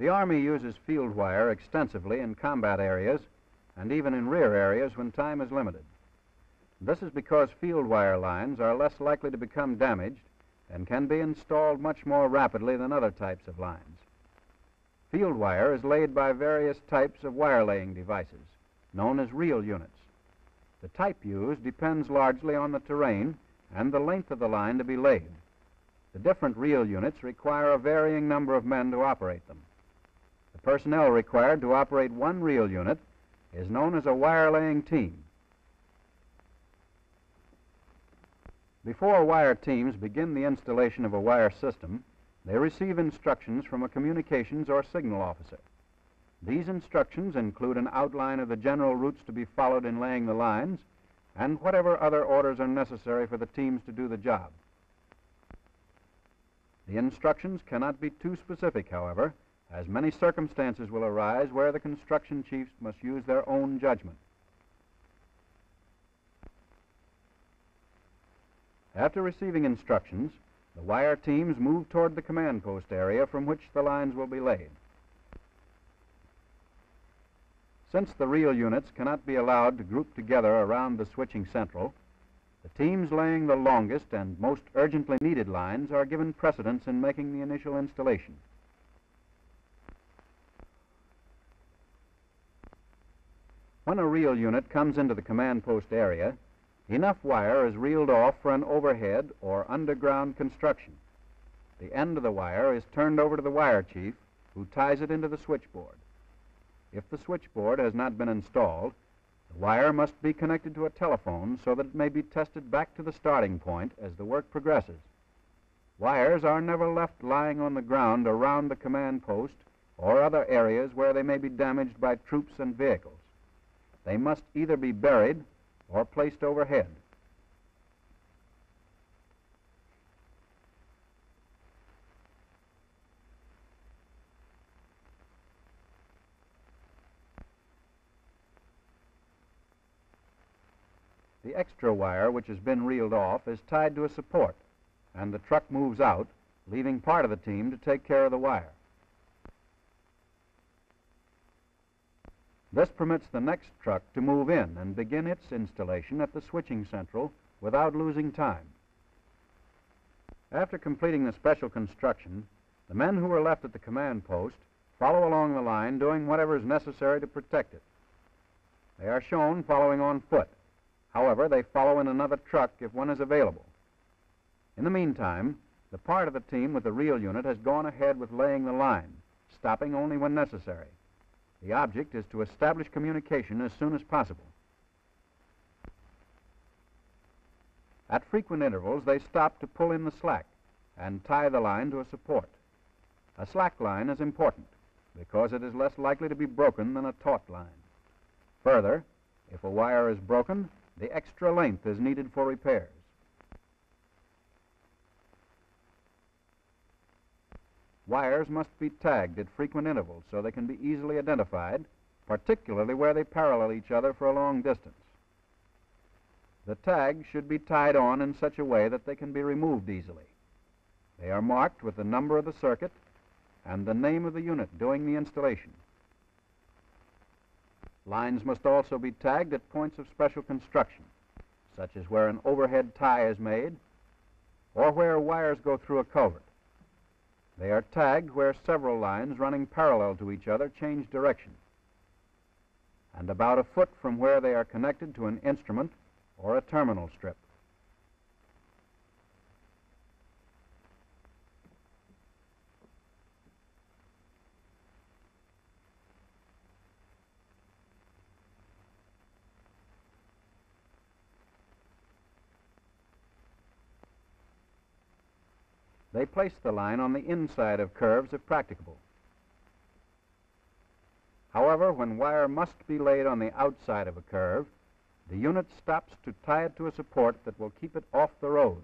The Army uses field wire extensively in combat areas and even in rear areas when time is limited. This is because field wire lines are less likely to become damaged and can be installed much more rapidly than other types of lines. Field wire is laid by various types of wire-laying devices, known as reel units. The type used depends largely on the terrain and the length of the line to be laid. The different reel units require a varying number of men to operate them. The personnel required to operate one reel unit is known as a wire-laying team. Before wire teams begin the installation of a wire system, they receive instructions from a communications or signal officer. These instructions include an outline of the general routes to be followed in laying the lines and whatever other orders are necessary for the teams to do the job. The instructions cannot be too specific, however, as many circumstances will arise where the construction chiefs must use their own judgment. After receiving instructions, the wire teams move toward the command post area from which the lines will be laid. Since the reel units cannot be allowed to group together around the switching central, the teams laying the longest and most urgently needed lines are given precedence in making the initial installation. When a reel unit comes into the command post area, enough wire is reeled off for an overhead or underground construction. The end of the wire is turned over to the wire chief, who ties it into the switchboard. If the switchboard has not been installed, the wire must be connected to a telephone so that it may be tested back to the starting point as the work progresses. Wires are never left lying on the ground around the command post or other areas where they may be damaged by troops and vehicles. They must either be buried or placed overhead. The extra wire which has been reeled off is tied to a support, and the truck moves out, leaving part of the team to take care of the wire. This permits the next truck to move in and begin its installation at the switching central without losing time. After completing the special construction, the men who are left at the command post follow along the line doing whatever is necessary to protect it. They are shown following on foot. However, they follow in another truck if one is available. In the meantime, the part of the team with the reel unit has gone ahead with laying the line, stopping only when necessary. The object is to establish communication as soon as possible. At frequent intervals, they stop to pull in the slack and tie the line to a support. A slack line is important because it is less likely to be broken than a taut line. Further, if a wire is broken, the extra length is needed for repairs. Wires must be tagged at frequent intervals so they can be easily identified, particularly where they parallel each other for a long distance. The tags should be tied on in such a way that they can be removed easily. They are marked with the number of the circuit and the name of the unit doing the installation. Lines must also be tagged at points of special construction, such as where an overhead tie is made or where wires go through a culvert. They are tagged where several lines running parallel to each other change direction, and about a foot from where they are connected to an instrument or a terminal strip. They place the line on the inside of curves if practicable. However, when wire must be laid on the outside of a curve, the unit stops to tie it to a support that will keep it off the road.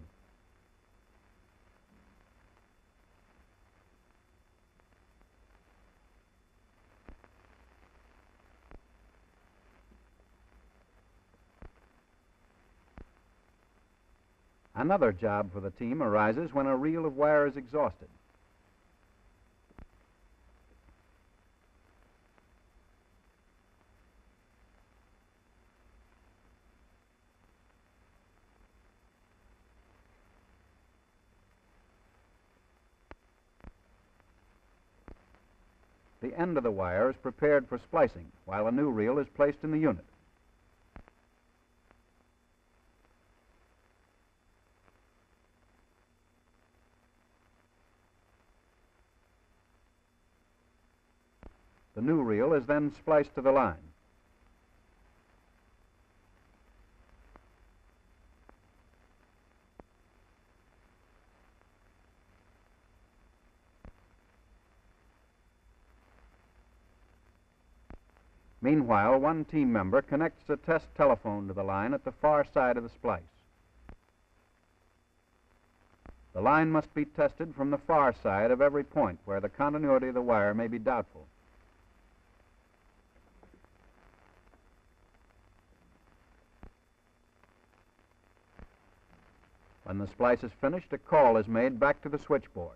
Another job for the team arises when a reel of wire is exhausted. The end of the wire is prepared for splicing, while a new reel is placed in the unit. The new reel is then spliced to the line. Meanwhile, one team member connects a test telephone to the line at the far side of the splice. The line must be tested from the far side of every point where the continuity of the wire may be doubtful. When the splice is finished, a call is made back to the switchboard.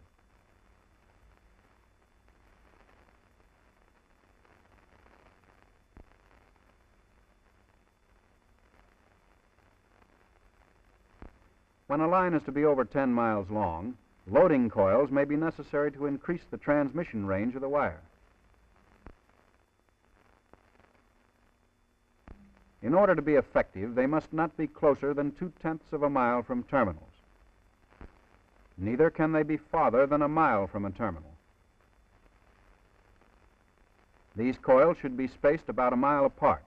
When a line is to be over 10 miles long, loading coils may be necessary to increase the transmission range of the wire. In order to be effective, they must not be closer than 2/10 of a mile from terminals. Neither can they be farther than a mile from a terminal. These coils should be spaced about a mile apart.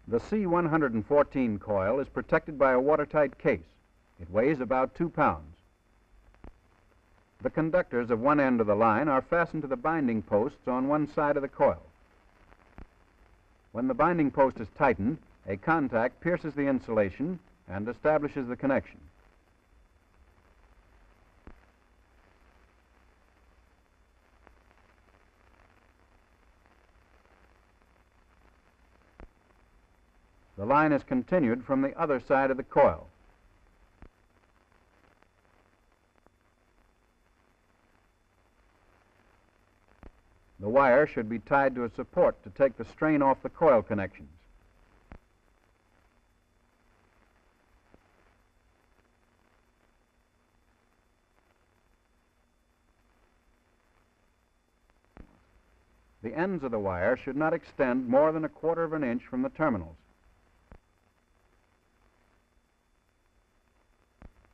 The C114 coil is protected by a watertight case. It weighs about 2 pounds. The conductors of one end of the line are fastened to the binding posts on one side of the coil. When the binding post is tightened, a contact pierces the insulation and establishes the connection. The line is continued from the other side of the coil. The wire should be tied to a support to take the strain off the coil connections. The ends of the wire should not extend more than 1/4 of an inch from the terminals.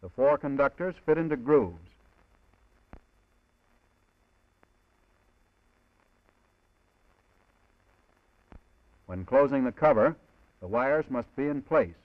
The 4 conductors fit into grooves. When closing the cover, the wires must be in place.